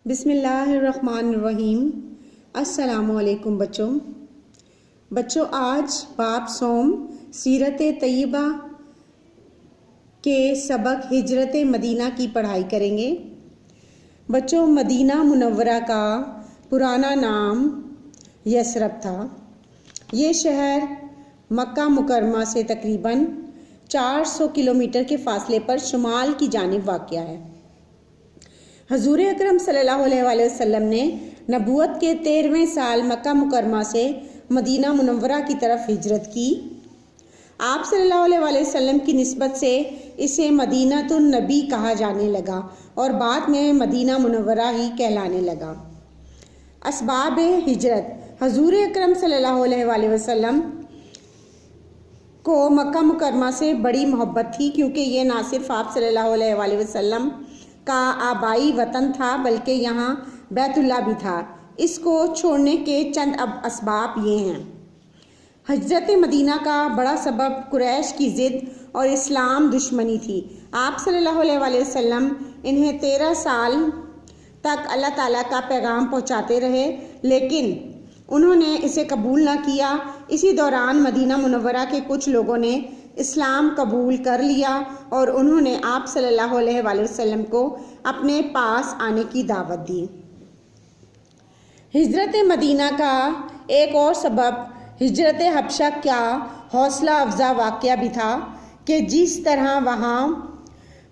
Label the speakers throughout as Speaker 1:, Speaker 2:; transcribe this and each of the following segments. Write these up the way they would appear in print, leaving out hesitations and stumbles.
Speaker 1: بسم اللہ الرحمن الرحیم۔ السلام علیکم بچوں آج باب سوم سیرت طیبہ کے سبق ہجرت مدینہ کی پڑھائی کریں گے۔ بچوں مدینہ منورہ کا پرانا نام یثرب تھا۔ یہ شہر مکہ مکرمہ سے تقریباً 400 کلومیٹر کے فاصلے پر شمال کی جانب واقع ہے۔ حضور اکرم صلی اللہ علیہ وآلہ وسلم نے نبوت کے 13ویں سال مکہ مکرمہ سے مدینہ منورہ کی طرف ہجرت کی۔ آپ صلی اللہ علیہ وآلہ وسلم کی نسبت سے اسے مدینۃ النبی کہا جانے لگا اور بعد میں مدینہ منورہ ہی کہلانے لگا۔ اسباب ہجرت: حضور اکرم صلی اللہ علیہ وآلہ وسلم کو مکہ مکرمہ سے بڑی محبت تھی، کیونکہ یہ نہ صرف آپ صلی اللہ علیہ وآلہ وسلم کا آبائی وطن تھا بلکہ یہاں بیت اللہ بھی تھا۔ اس کو چھوڑنے کے چند اسباب یہ ہیں۔ ہجرت مدینہ کا بڑا سبب قریش کی ضد اور اسلام دشمنی تھی۔ آپ صلی اللہ علیہ وآلہ وسلم انہیں 13 سال تک اللہ تعالیٰ کا پیغام پہنچاتے رہے، لیکن انہوں نے اسے قبول نہ کیا۔ اسی دوران مدینہ منورہ کے کچھ لوگوں نے اسلام قبول کر لیا اور انہوں نے آپ صلی اللہ علیہ وآلہ وسلم کو اپنے پاس آنے کی دعوت دی۔ ہجرت مدینہ کا ایک اور سبب ہجرت حبشہ کا حوصلہ افزا واقعہ بھی تھا کہ جس طرح وہاں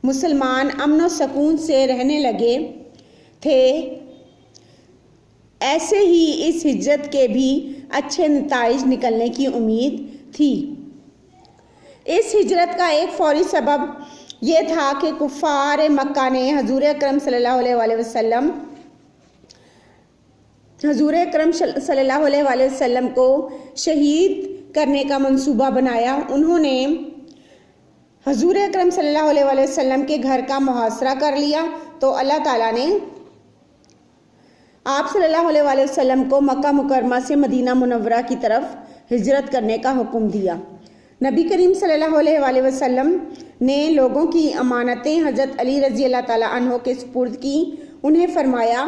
Speaker 1: مسلمان امن و سکون سے رہنے لگے تھے، ایسے ہی اس ہجرت کے بھی اچھے نتائج نکلنے کی امید تھی۔ اس ہجرت کا ایک فوری سبب یہ تھا کہ کفار مکہ نے حضور اکرم صلی اللہ علیہ وآلہ وسلم کو شہید کرنے کا منصوبہ بنایا۔ انہوں نے حضور اکرم صلی اللہ علیہ وآلہ وسلم کے گھر کا محاصرہ کر لیا تو اللہ تعالیٰ نے آپ صلی اللہ علیہ وآلہ وسلم کو مکہ مکرمہ سے مدینہ منورہ کی طرف ہجرت کرنے کا حکم دیا۔ نبی کریم صلی اللہ علیہ وآلہ وسلم نے لوگوں کی امانتیں حضرت علی رضی اللہ تعالیٰ عنہ کے سپرد کی۔ انہیں فرمایا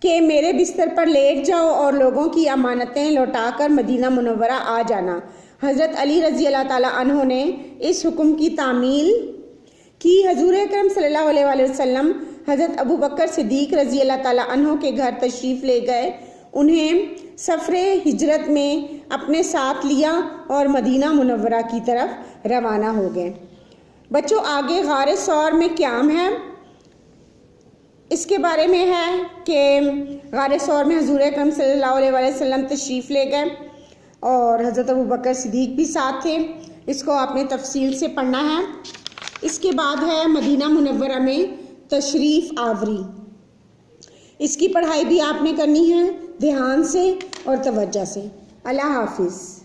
Speaker 1: کہ میرے بستر پر لیٹ جاؤ اور لوگوں کی امانتیں لوٹا کر مدینہ منورہ آ جانا۔ حضرت علی رضی اللہ تعالیٰ عنہ نے اس حکم کی تعمیل کی۔ حضور اکرم صلی اللہ علیہ وآلہ وسلم حضرت ابو بکر صدیق رضی اللہ تعالیٰ عنہ کے گھر تشریف لے گئے، انہیں سفر ہجرت میں اپنے ساتھ لیا اور مدینہ منورہ کی طرف روانہ ہو گئے۔ بچوں آگے غار ثور میں قیام ہے، اس کے بارے میں ہے کہ غار ثور میں حضور اکرم صلی اللہ علیہ وآلہ وسلم تشریف لے گئے اور حضرت ابو بکر صدیق بھی ساتھ تھے۔ اس کو آپ نے تفصیل سے پڑھنا ہے۔ اس کے بعد ہے مدینہ منورہ میں تشریف آوری۔ اس کی پڑھائی بھی آپ نے کرنی ہے دھیان سے اور توجہ سے۔ اللہ حافظ۔